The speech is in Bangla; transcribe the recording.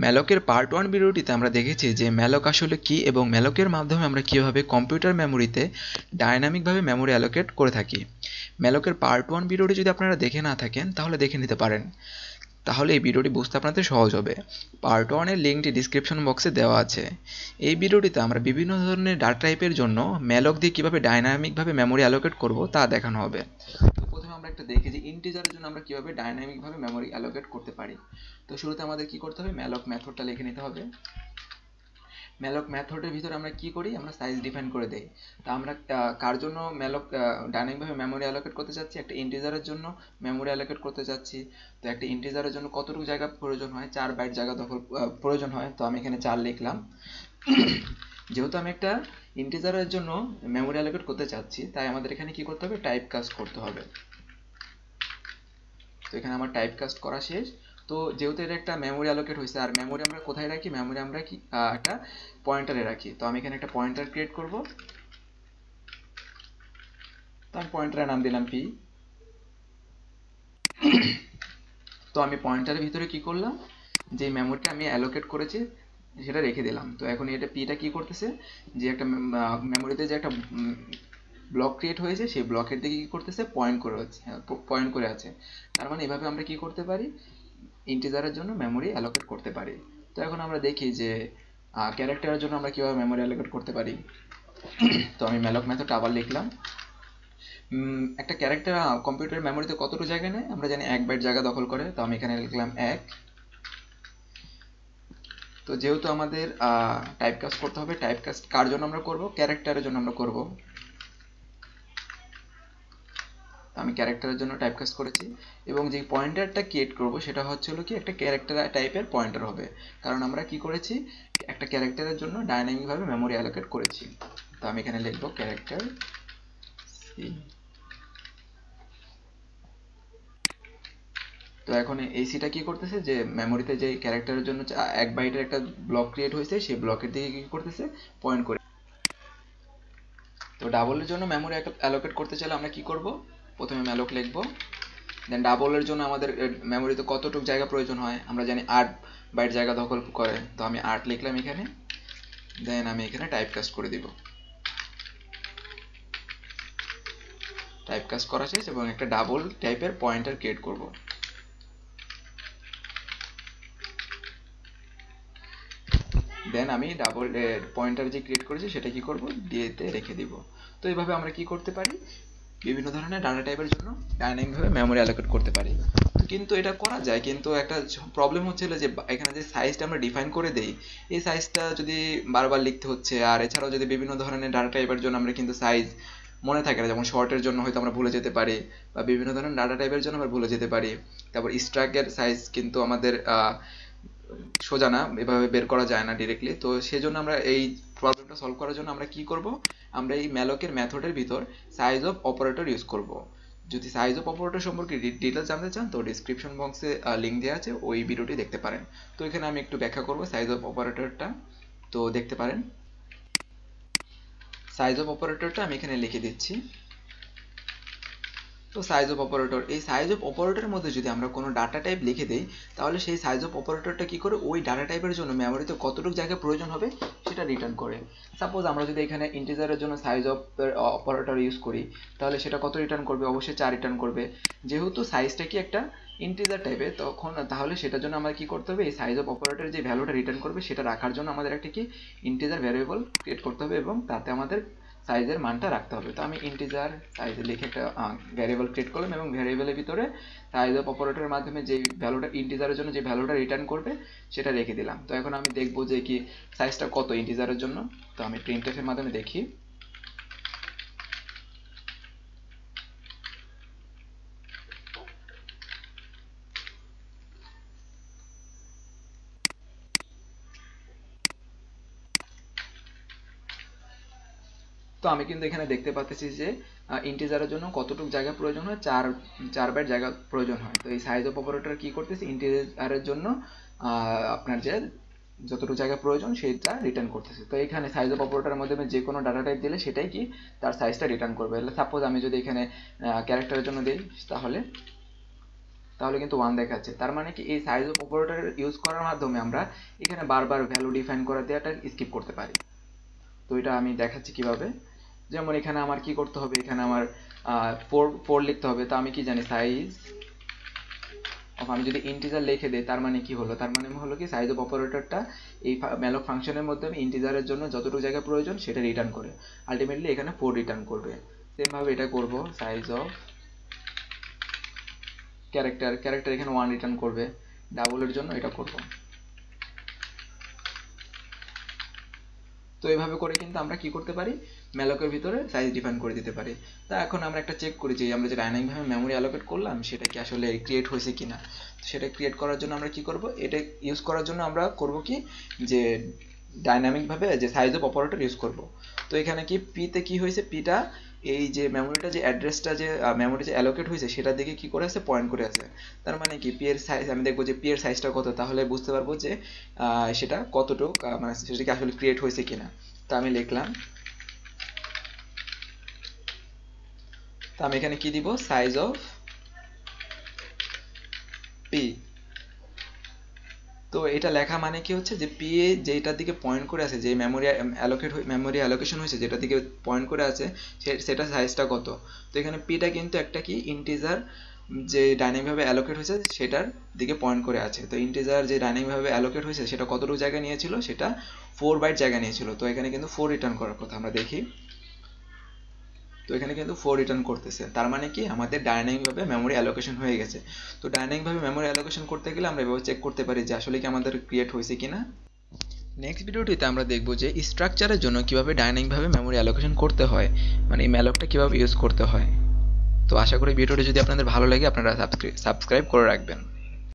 ম্যালকের পার্ট 1 ভিডিওটিতে আমরা দেখেছি যে ম্যালক আসলে কি এবং ম্যালকের মাধ্যমে আমরা কিভাবে কম্পিউটার মেমোরিতে ডায়নামিকভাবে মেমোরি অ্যালোকেট করে থাকি। ম্যালকের পার্ট 1 ভিডিওটি যদি আপনারা দেখে না থাকেন তাহলে দেখে নিতে পারেন, তাহলে এই ভিডিওটি বুঝতে আপনাদের সহজ হবে। পার্ট 1 এর লিঙ্কটি ডিসক্রিপশন বক্সে দেওয়া আছে। এই ভিডিওটিতে আমরা বিভিন্ন ধরনের ডাটা টাইপের জন্য ম্যালক দিয়ে কিভাবে ডায়নামিকভাবে মেমোরি অ্যালোকেট করব তা দেখানো হবে। তো প্রথমে আমরা একটা দেখি যে ইন্টিজারের জন্য আমরা কিভাবে ডায়নামিকভাবে মেমোরি অ্যালোকেট করতে পারি। তো শুরুতে আমাদের কি করতে হবে, ম্যালক মেথডটা লিখে নিতে হবে। ম্যালক মেথডের ভিতরে আমরা কি করি, আমরা সাইজ ডিফাইন করে দেই। তা আমরা কার জন্য ম্যালক ডাইনামিকভাবে মেমোরি অ্যালোকেট করতে চাচ্ছি, একটা ইন্টিজারের জন্য মেমোরি অ্যালোকেট করতে চাচ্ছি। তো একটা ইন্টিজারের জন্য কতটুকু জায়গা প্রয়োজন হয়, 4 বাইট জায়গা দখল প্রয়োজন হয়। তো আমি এখানে 4 লিখলাম। যেহেতু আমি একটা ইন্টিজারের জন্য মেমোরি অ্যালোকেট করতে চাচ্ছি, তাই আমাদের এখানে কি করতে হবে, টাইপ কাস্ট করতে হবে। তো এখানে আমার টাইপ কাস্ট করা শেষ। তো যেহেতু এটা একটা মেমোরি অ্যালোকেট হয়েছে, আর মেমোরি আমরা কোথায় রাখি, মেমোরি আমরা কি একটা পয়েন্টারে রাখি। তো আমি এখানে একটা পয়েন্টার ক্রিয়েট করব। তো আমি পয়েন্টারের নাম দিলাম পি। তো আমি পয়েন্টারের ভিতরে কি করলাম, যে মেমোরিটা আমি অ্যালোকেট করেছি সেটা রেখে দিলাম। তো এখন এটা পিটা কি করতেছে, যে একটা মেমোরিতে যে একটা ব্লক ক্রিয়েট হয়েছে সেই ব্লকের দিকে কি করতেছে, পয়েন্ট করে আছে। তার মানে এভাবে আমরা কি করতে পারি, ইন্টিজারের জন্য মেমোরি অ্যালোকেট করতে পারি। তো এখন আমরা দেখি যে ক্যারেক্টারের জন্য আমরা কিভাবে মেমোরি অ্যালোকেট করতে পারি। তো আমি ম্যালক মেথড আবার লিখলাম। একটা ক্যারেক্টার কম্পিউটার মেমোরিতে কতটুকু জায়গা নেয় আমরা জানি, 1 বাইট জায়গা দখল করে। তো আমি এখানে লিখলাম 1। তো যেহেতু আমাদের টাইপ কাস্ট করতে হবে, টাইপ কাস্ট কার জন্য আমরা করব, ক্যারেক্টারের জন্য আমরা করব। আমি ক্যারেক্টারের জন্য টাইপ কাস্ট করেছি, এবং যে পয়েন্টারটা ক্রিয়েট করব সেটা হচ্ছে হলো কি একটা ক্যারেক্টার টাইপের পয়েন্টার হবে, কারণ আমরা কি করেছি, একটা ক্যারেক্টারের জন্য ডাইনামিকভাবে মেমোরি অ্যালোকেট করেছি। তো আমি এখানে লিখব ক্যারেক্টার সি। তো এখন এই সিটা কি করতেছে, যে মেমোরিতে যে ক্যারেক্টারের জন্য 1 বাইটের একটা ব্লক ক্রিয়েট হয়েছে সেই ব্লকের দিকে কি করতেছে, পয়েন্ট করে। তো ডাবলের জন্য মেমোরি অ্যালোকেট করতে চাইলে আমরা কি করব, প্রথমে ম্যালক লিখব, দেন ডাবলের জন্য আমাদের মেমোরিতে কতটুকু জায়গা প্রয়োজন হয় আমরা জানি 8 বাইট জায়গা দখল করে। তো আমি 8 লিখলাম এখানে, দেন আমি এখানে টাইপ কাস্ট করে দিব। টাইপ কাস্ট করা শেষ, এবং একটা ডাবল টাইপের পয়েন্টার ক্রিয়েট করব। দেন আমি ডাবল পয়েন্টার যে ক্রিয়েট করেছি সেটা কি করব, ডিএতে রেখে দিব। তো এইভাবে আমরা কি করতে পারি, বিভিন্ন ধরনের ডাটা টাইপের জন্য ডাইনামিকভাবে মেমোরি অ্যালোকেট করতে পারি। তো কিন্তু এটা করা যায়, কিন্তু একটা প্রবলেম হচ্ছিল যে এখানে যে সাইজটা আমরা ডিফাইন করে দেই, এই সাইজটা যদি বারবার লিখতে হচ্ছে। আর এছাড়াও যদি বিভিন্ন ধরনের ডাটা টাইপের জন্য আমরা কিন্তু সাইজ মনে থাকে না, যেমন শর্টের জন্য হয়তো আমরা ভুলে যেতে পারি, বা বিভিন্ন ধরনের ডাটা টাইপের জন্য আমরা ভুলে যেতে পারি। তারপর স্ট্রাকের সাইজ কিন্তু আমাদের সোজা না, এভাবে বের করা যায় না ডিরেক্টলি। তো সেজন্য আমরা এই প্রবলেমটা সলভ করার জন্য আমরা কি করব, আমরা এই ম্যালকের মেথডের ভিতর সাইজ অফ অপারেটর ইউজ করব। যদি সাইজ অফ অপারেটর সম্পর্কে ডিটেলস জানতে চান তো ডিসক্রিপশন বক্সে লিঙ্ক দেওয়া আছে, ওই ভিডিওটি দেখতে পারেন। তো এখানে আমি একটু ব্যাখ্যা করব সাইজ অফ অপারেটরটা, তো দেখতে পারেন। সাইজ অফ অপারেটরটা আমি এখানে লিখে দিচ্ছি। তো সাইজ অফ অপারেটর, এই সাইজ অফ অপারেটরের মধ্যে যদি আমরা কোনো ডাটা টাইপ লিখে দেই, তাহলে সেই সাইজ অফ অপারেটরটা কি করে, ওই ডাটা টাইপের জন্য মেমোরিতে কতটুকু জায়গা প্রয়োজন হবে সেটা রিটার্ন করে। সাপোজ আমরা যদি এখানে ইন্টিজারের জন্য সাইজ অফ অপারেটর ইউজ করি, তাহলে সেটা কত রিটার্ন করবে, অবশ্যই 4 রিটার্ন করবে। যেহেতু সাইজটা কি একটা ইন্টিজার টাইপের, তখন তাহলে সেটার জন্য আমাদের কি করতে হবে, এই সাইজ অফ অপারেটর যে ভ্যালুটা রিটার্ন করবে সেটা রাখার জন্য আমাদের একটা কি ইন্টিজার ভ্যারিয়েবল ক্রিয়েট করতে হবে, এবং তাতে আমাদের সাইজের মানটা রাখতে হবে। তো আমি ইন্টিজার সাইজ লিখে একটা ভ্যারিয়েবল ক্রিয়েট করলাম, এবং ভ্যারিয়েবলের ভিতরে সাইজ অফ অপারেটরের মাধ্যমে যে ভ্যালুটা ইন্টিজারের জন্য যে ভ্যালুটা রিটার্ন করবে সেটা রেখে দিলাম। তো এখন আমি দেখবো যে কি সাইজটা কত ইন্টিজারের জন্য। তো আমি প্রিন্টএফ এর মাধ্যমে দেখি। তো আমি কিন্তু এখানে দেখতে পাচ্ছি যে ইন্টিজারের জন্য কতটুকু জায়গা প্রয়োজন হয়, 4 বাইট জায়গা প্রয়োজন হয়। তো এই সাইজ অফ অপারেটর কি করতেছে, ইন্টিজারের জন্য আপনার যে যতটুকু জায়গা প্রয়োজন সেটা রিটার্ন করতেছে। তো এখানে সাইজ অফ অপারেটরের মাধ্যমে যে কোনো ডাটা টাইপ দিলে সেটাই কি তার সাইজটা রিটার্ন করবে। সাপোজ আমি যদি এখানে ক্যারেক্টারের জন্য দিই, তাহলে তাহলে কিন্তু 1 দেখাচ্ছে। তার মানে কি এই সাইজ অফ অপারেটর ইউজ করার মাধ্যমে আমরা এখানে বারবার ভ্যালু ডিফাইন করা দেওয়াটা স্কিপ করতে পারি। তো এটা আমি দেখাচ্ছি কিভাবে। যেমন এখানে আমার কি করতে হবে, এখানে আমার 4 লিখতে হবে। তো আমি কি জানি সাইজ অফ, আমি যদি ইন্টিজার লিখে দেই তার মানে কি হলো, তার মানে হলো কি সাইজ অফ অপারেটরটা এই malloc ফাংশনের মধ্যে আমি ইন্টিজারের জন্য যতটুকু জায়গা প্রয়োজন সেটা রিটার্ন করে আলটিমেটলি এখানে 4 রিটার্ন করবে। সেম ভাবে এটা করব, সাইজ অফ ক্যারেক্টার এখানে 1 রিটার্ন করবে, ডাবলের জন্য এটা করব। তো এইভাবে করে কিন্তু আমরা কি করতে পারি, ম্যালকের ভিতরে সাইজ ডিফাইন করে দিতে পারি। তা এখন আমরা একটা চেক করি যে আমরা যে ডাইনামিক ভাবে মেমোরি অ্যালোকেট করলাম সেটা কি আসলে ক্রিয়েট হয়েছে কিনা। সেটা ক্রিয়েট করার জন্য আমরা কি করব, এটা ইউজ করার জন্য আমরা করব কি যে ডাইনামিক ভাবে যে সাইজ অফ অপারেটর ইউজ করব। তো এখানে কি পিতে কি হয়েছে, পিটা এই যে মেমোরিটা যে অ্যাড্রেসটা যে মেমোরি যে অ্যালোকেট হয়েছে সেটার দিকে কি করে আছে, পয়েন্ট করে আছে। তার মানে কি পি এর সাইজ, আমি দেখবো যে পি এর সাইজটা কত, তাহলে বুঝতে পারবো যে সেটা কতটুকু মানে সেটা কি আসলে ক্রিয়েট হয়েছে কিনা। তো আমি লিখলাম, তো আমি এখানে কি দিব, সাইজ অফ পি। তো এটা লেখা মানে কি হচ্ছে যে পি এ যেটার দিকে পয়েন্ট করে আছে, যে মেমোরি অ্যালোকেশন হয়েছে যেটার দিকে পয়েন্ট করে আছে সেটা সাইজটা কত। তো এখানে পিটা কিন্তু একটা কি ইন্টিজার যে ডাইনামিকভাবে অ্যালোকেট হয়েছে সেটার দিকে পয়েন্ট করে আছে। তো ইন্টিজার যে ডাইনামিকভাবে অ্যালোকেট হয়েছে সেটা কতটুকু জায়গা নিয়েছিল, সেটা 4 বাইট জায়গা নিয়েছিল। তো এখানে কিন্তু 4 রিটার্ন করার কথা, আমরা দেখি। তো এখানে কিন্তু 4 রিটার্ন করতেছে, তার মানে কি আমাদের ডাইনামিকভাবে মেমোরি অ্যালোকেশন হয়ে গেছে। তো ডাইনামিকভাবে মেমোরি অ্যালোকেশন করতে গেলে আমরা এভাবে চেক করতে পারি যে আসলে কি আমাদের ক্রিয়েট হয়েছে কিনা। নেক্সট ভিডিওটিতে আমরা দেখব যে স্ট্রাকচারের জন্য কিভাবে ডাইনামিকভাবে মেমোরি অ্যালোকেশন করতে হয়, মানে এই ম্যালকটা কিভাবে ইউজ করতে হয়। তো আশা করি ভিডিওটি যদি আপনাদের ভালো লাগে আপনারা সাবস্ক্রাইব করে রাখবেন।